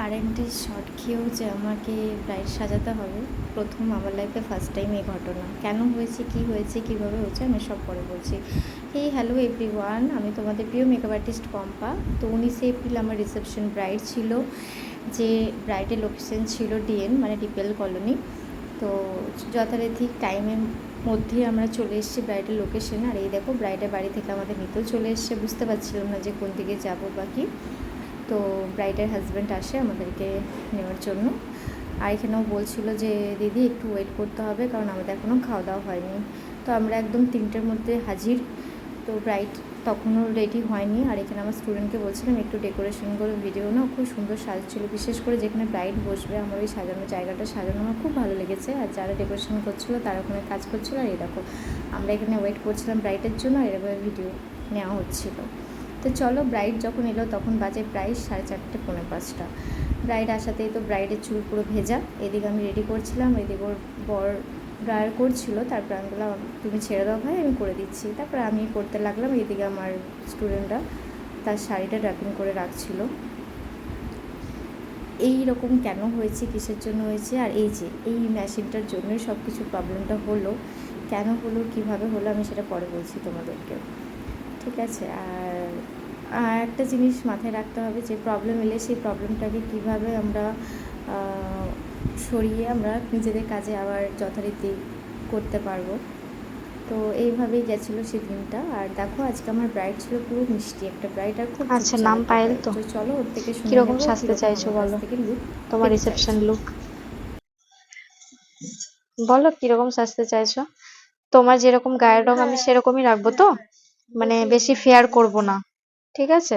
কারেন্টের শর্ট খেয়েও যে আমাকে ব্রাইড সাজাতে হবে, প্রথম আমার লাইফে ফার্স্ট টাইম এই ঘটনা। কেন হয়েছে, কি হয়েছে, কীভাবে হয়েছে, আমি সব পরে বলছি। হ্যালো এভরিওয়ান, আমি তোমাদের প্রিয় মেকআপ আর্টিস্ট পম্পা। তো 19শে এপ্রিল আমার রিসেপশন ব্রাইড ছিল, যে ব্রাইডের লোকেশন ছিল ডিএন মানে ডিপিএল কলোনি। তো যথারীতি টাইমের মধ্যে আমরা চলে এসেছি ব্রাইডের লোকেশনে। আর এই দেখো, ব্রাইডের বাড়ি থেকে আমাদের নিতেও চলে এসছে। বুঝতে পারছিলাম না যে কোন দিকে যাবো বা কি। তো ব্রাইডের হাজব্যান্ড আসে আমাদেরকে নেওয়ার জন্য। আর এখানেও বলছিল যে দিদি একটু ওয়েট করতে হবে, কারণ আমাদের এখনও খাওয়া দাওয়া হয়নি। তো আমরা একদম 3টের মধ্যে হাজির। তো ব্রাইড তখনও রেডি হয়নি। আর এখানে আমার স্টুডেন্টকে বলছিলাম একটু ডেকোরেশনগুলো ভিডিও না, খুব সুন্দর সাজছিল। বিশেষ করে যেখানে ব্রাইড বসবে, আমার ওই সাজানো জায়গাটা সাজানো আমার খুব ভালো লেগেছে। আর যারা ডেকোরেশন করছিলো তারা ওখানে কাজ করছিলো। আর এই দেখো, আমরা এখানে ওয়েট করছিলাম ব্রাইডের জন্য, আর এভাবে ভিডিও নেওয়া হচ্ছিলো। তো চলো, ব্রাইড যখন এলো তখন বাজে প্রায় 4:30 পৌনে 5টা। ব্রাইড আসাতেই তো ব্রাইডের চুল পুরো ভেজা। এদিকে আমি রেডি করছিলাম, এদিকে ওর বর ড্রায়ার করছিল। তারপর আমি বললাম তুমি ছেড়ে দাও ভাই, আমি করে দিচ্ছি। তারপর আমি করতে লাগলাম। এদিকে আমার স্টুডেন্টরা তার শাড়িটা ড্র্যাপিং করে রাখছিল। এই রকম কেন হয়েছে, কিসের জন্য হয়েছে, আর এই মেশিনটার জন্যই সব কিছু প্রবলেমটা হলো। কেন হলো, কীভাবে হলো, আমি সেটা পরে বলছি তোমাদেরকে, ঠিক আছে? আর একটা জিনিস মাথায় রাখতে হবে, যে প্রবলেম এলে সেই প্রবলেমটাকে কীভাবে আমরা সরিয়ে আমরা নিজেদের কাজে আবার যথারীতি করতে পারবো। তো এইভাবেই গেছিলো সেদিনটা। আর দেখো, আজকে আমার ব্রাইড ছিল পুরো মিষ্টি একটা ব্রাইড, আর খুব আচ্ছা, নাম পায়েল। তো চলো ওর থেকে শুনে কিরকম নেবো সাজতে চাইছো বলো, লুক তোমার রিসেপশন লুক বলো কিরকম সাজতে চাইছো। তোমার যেরকম গায়ের রং আমি সেরকমই রাখবো, তো মানে বেশি ফেয়ার করব না, ঠিক আছে?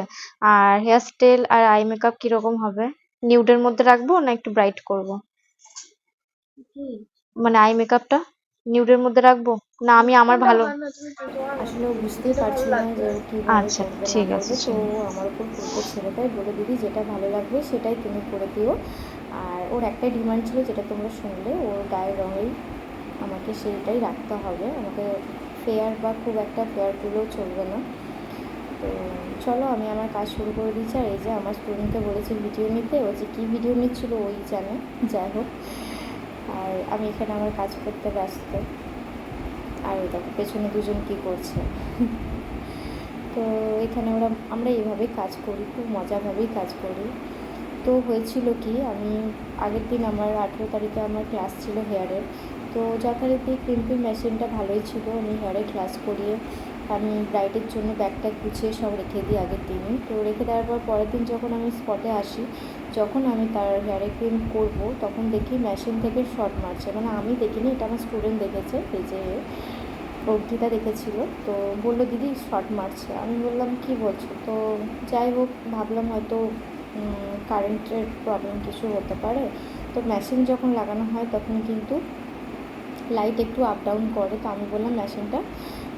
আর হেয়ার স্টাইল আর আই মেকআপ কিরকম হবে? নিউডের মধ্যে রাখবো না একটু ব্রাইট করব? মানে আই মেকআপটা নিউডের মধ্যে রাখবো, না আমি আমার ভালো। আসলে ও বুঝতেই পারছিল না যে ও কীভাবে আচ্ছা করবে না ঠিক আছে, করবে। তো চলো। ও আমার উপর পুরোটা ছেড়ে দেয়, বলে দিদি যেটা ভালো লাগবে সেটাই তুমি করে দিও। আর ওর একটাই ডিমান্ড ছিল, যেটা তোমরা শুনলে, ওর গায়ের রঙেই আমাকে সেইটাই রাখতে হবে। আমাকে ফেয়ার বা খুব একটা ফেয়ার করলেও চলবে না। তো চলো, আমি আমার কাজ শুরু করে দিচ্ছি। আর এই যে আমার স্টুডেন্টকে বলেছি ভিডিও নিতে, ও যে কী ভিডিও নিচ্ছিলো ওই জানে, যাই হোক। আর আমি এখানে আমার কাজ করতে ব্যস্ত। আর ওই দেখো পেছনে দুজন কী করছে। তো এখানে আমরা এইভাবেই কাজ করি, খুব মজাভাবেই কাজ করি। তো হয়েছিল কি, আমি আগের দিন আমার 18 তারিখে আমার ক্লাস ছিল হেয়ারের। তো যথারীতি ক্রিম্পিং মেশিনটা ভালোই ছিল, আমি হেয়ারে ক্লাস করিয়ে আমি ব্রাইডের জন্য ব্যাগটা গুছিয়ে সব রেখে দিই আগের দিনই। তো রেখে দেওয়ার পর পরের দিন যখন আমি স্পটে আসি, যখন আমি তার হেয়ারে ক্রিম করব, তখন দেখি মেশিন থেকে শর্ট মারছে। মানে আমি দেখিনি, এটা আমার স্টুডেন্ট দেখেছে, এই যে অর্পিতা দেখেছিল। তো বললো দিদি শর্ট মারছে। আমি বললাম কি বলছো? তো যাই হোক, ভাবলাম হয়তো কারেন্টের প্রবলেম কিছু হতে পারে। তো মেশিন যখন লাগানো হয় তখন কিন্তু লাইট একটু আপ ডাউন করে। তো আমি বললাম মেশিনটা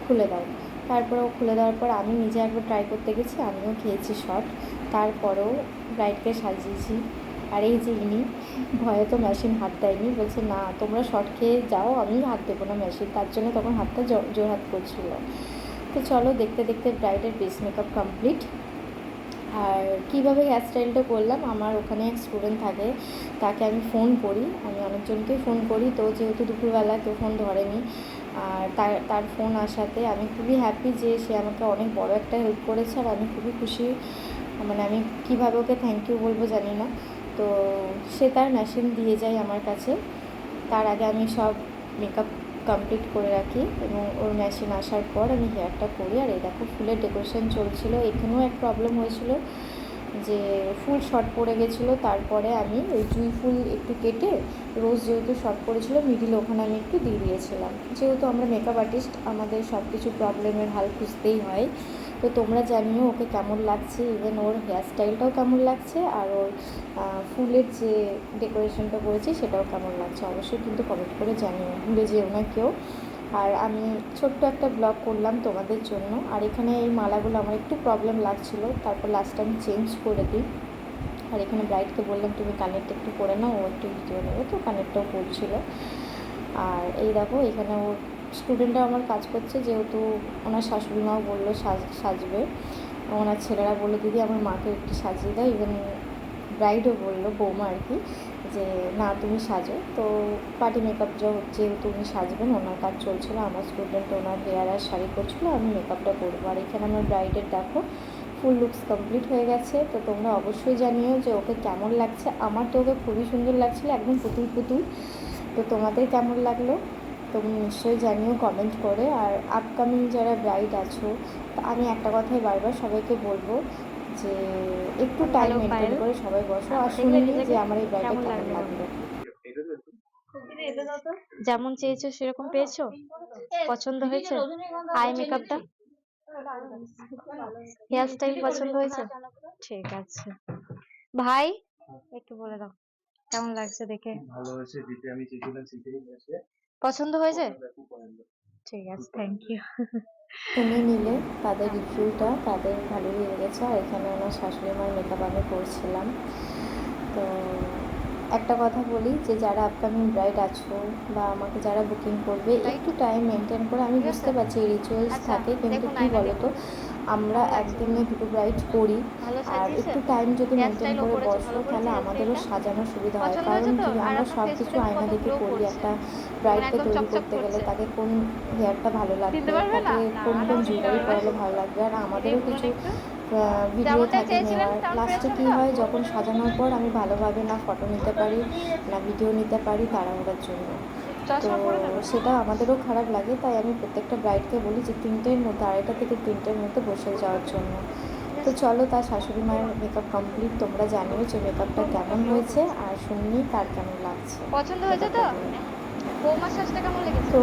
খুলে দাও। তারপরে ও খুলে দেওয়ার পর আমি নিজে একবার ট্রাই করতে গেছি, আমিও খেয়েছি শর্ট। তারপরেও ব্রাইডকে সাজিয়েছি। আর এই যে ইনি ভয়ে তো মেশিন হাত দেয়নি, বলছে না তোমরা শর্ট খেয়ে যাও, আমি হাত দেবো না মেশিন। তার জন্য তখন হাতটা জোরহাত করছিল। তো চলো, দেখতে দেখতে ব্রাইডের বেস মেকআপ কমপ্লিট। আর কীভাবে হেয়ার স্টাইলটা করলাম, আমার ওখানে এক স্টুডেন্ট থাকে, তাকে আমি ফোন করি, আমি অনেকজনকেই ফোন করি। তো যেহেতু দুপুরবেলা কেউ ফোন ধরেনি, আর তার ফোন আসাতে আমি খুবই হ্যাপি যে সে আমাকে অনেক বড় একটা হেল্প করেছে। আর আমি খুবই খুশি, মানে আমি কীভাবে ওকে থ্যাংক ইউ বলবো জানি না। তো সে তার মেশিন দিয়ে যায় আমার কাছে। তার আগে আমি সব মেকআপ কমপ্লিট করে রাখি, এবং ওর মেশিন আসার পর আমি হেয়ারটা করি। আর এই দেখো ফুলের ডেকোরেশন চলছিল। এখানেও এক প্রবলেম হয়েছিল, যে ফুল শর্ট পড়ে গেছিলো। তারপরে আমি ওই জুঁই ফুল একটু কেটে, রোজ যেহেতু শর্ট পড়েছিল মিডিলে, ওখানে আমি একটু দিয়ে দিয়েছিলাম। যেহেতু আমরা মেকআপ আর্টিস্ট, আমাদের সব কিছু প্রবলেমের হাল খুঁজতেই হয়। তো তোমরা জানিও ওকে কেমন লাগছে, ইভেন ওর হেয়ার স্টাইলটাও কেমন লাগছে, আর ওর ফুলের যে ডেকোরেশনটা করেছি সেটাও কেমন লাগছে, অবশ্যই কিন্তু কমেন্ট করে জানিও, ভুলে যেও না কেউ। আর আমি ছোট্ট একটা ব্লগ করলাম তোমাদের জন্য। আর এখানে এই মালাগুলো আমার একটু প্রবলেম লাগছিলো, তারপর লাস্ট আমি চেঞ্জ করে দিই। আর এখানে ব্রাইডকে বললাম তুমি কানেরটা একটু করে নাও, ও একটু ভিডিও নেবে, তো কানেরটাও করছিল। আর এই দেখো, এখানে ওর স্টুডেন্টরা আমার কাজ করছে, যেহেতু ওনার শাশুড়ি মাও বললো সাজবে, ওনার ছেলেরা বললো দিদি আমার মাকে একটু সাজিয়ে দাও। ইভেন ব্রাইডও বললো, বৌমা আর কি, যে না তুমি সাজো। তো পার্টি মেকআপ যেহেতু উনি সাজবেন, ওনার কাজ চলছিলো, আমার স্টুডেন্ট ওনার হেয়ার আর শাড়ি করছিলো, আমি মেকআপটা করবো। আর এখানে আমার ব্রাইডের দেখো ফুল লুকস কমপ্লিট হয়ে গেছে। তো তোমরা অবশ্যই জানিও যে ওকে কেমন লাগছে। আমার তো ওকে খুবই সুন্দর লাগছিলো, একদম পুতুল পুতুল। তো তোমাদের কেমন লাগলো তুমি নিশ্চয়ই জানিও কমেন্ট করে। আর আপকামিং যারা ব্রাইড আছো, আমি একটা কথাই বারবার সবাইকে বলবো যে একটু টাইম মেনটেন করে সবাই বসো আর শুনে নিই যে আমার এই ব্রাইডটা কেমন লাগলো। যেমন চেয়েছো সেরকম পেয়েছো? পছন্দ হয়েছে? আই মেকআপটা, হেয়ার স্টাইল পছন্দ হয়েছে? ঠিক আছে ভাই, একটু বলে দাও কেমন লাগছে দেখে। ভালো হয়েছে, দিতে আমি চেয়েছিলাম সেটাই হয়েছে। পছন্দ হয়েছে? ঠিক আছে, থ্যাংক ইউ। শুনে নিলে তাদের রিভিউটা, তাদের ভালোই লেগেছে। আর এখানে ওনার শাশুড়ি মার মেকআপ আমি করছিলাম। তো একটা কথা বলি যে যারা আপকামিং ব্রাইড আছো বা আমাকে যারা বুকিং করবে, একটু টাইম মেনটেন করে, আমি বুঝতে পারছি রিচুয়ালস থাকে, কিন্তু কী বলো তো, আমরা একদিনে দুটো ব্রাইড করি, আর একটু টাইম যদি মেনটেন করে বসো তাহলে আমাদেরও সাজানোর সুবিধা হয়। কারণ কি, আমরা সব কিছু আয়না দেখে করি। একটা ব্রাইডকে তৈরি করতে গেলে তাকে কোন হেয়ারটা ভালো লাগবে, তাকে কোন কোন জুয়েলারি পরালে ভালো লাগবে, আর আমাদেরও কিছু ভিডিও থাকে নেওয়ার। লাস্টে কী হয়, যখন সাজানোর পর আমি ভালোভাবে না ফটো নিতে পারি না ভিডিও নিতে পারি তাড়াহুড়োর জন্য, তো সেটা আমাদেরও খারাপ লাগে। তাই আমি প্রত্যেকটা ব্রাইডকে বলি যে 3টের মধ্যে, 2:30 থেকে 3টের মধ্যে বসে যাওয়ার জন্য। তো চলো, তার শাশুড়ি মায়ের মেকআপ কমপ্লিট। তোমরা জানিও যে মেকআপটা কেমন হয়েছে, আর শুনি তার কেমন লাগছে। পছন্দ হয়েছে তো? বৌমার সাজটা কেমন লেগেছে? তো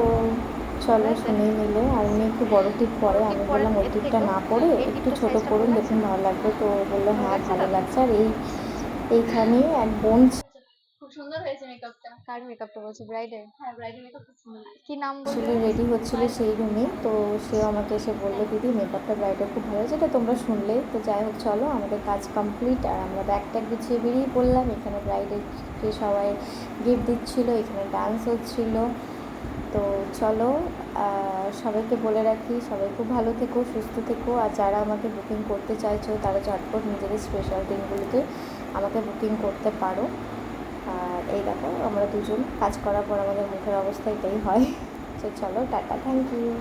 চলো শুনে নিলে। আর উনি একটু বড় টিপ পরে, আমি বললাম ওই টিপটা না পরে একটু ছোট করুন, দেখুন ভালো লাগবে। তো বললো হ্যাঁ ভালো লাগছে। আর এইখানে এক বোন খুব সুন্দর হয়েছে মেকআপটা। কার মেকআপটা বলছো? ব্রাইডের? হ্যাঁ, ব্রাইডের মেকআপ খুব সুন্দর। কি নাম বললে? আসলে রেডি হচ্ছিল সেই রুমে, তো সেও আমাকে এসে বললো দিদি মেকআপটা ব্রাইডের খুব ভালো হয়েছে। এটা তোমরা শুনলে। তো যাই হোক, চলো আমাদের কাজ কমপ্লিট। আর আমরা ব্যাগ ট্যাগ গুছিয়ে বেরিয়ে পড়লাম। এখানে ব্রাইডেরকে সবাই গিফট দিচ্ছিলো, এখানে ডান্স হচ্ছিল। তো চলো, সবাইকে বলে রাখি, সবাই খুব ভালো থেকো, সুস্থ থেকো। আর যারা আমাকে বুকিং করতে চাইছো তারা ঝটপট নিজেদের স্পেশাল দিনগুলোতে আমাকে বুকিং করতে পারো। আর এই দেখো, আমরা দুজন কাজ করার পর আমাদের মুখের অবস্থা এটাই হয়। তো চলো, টাটা, থ্যাংক ইউ।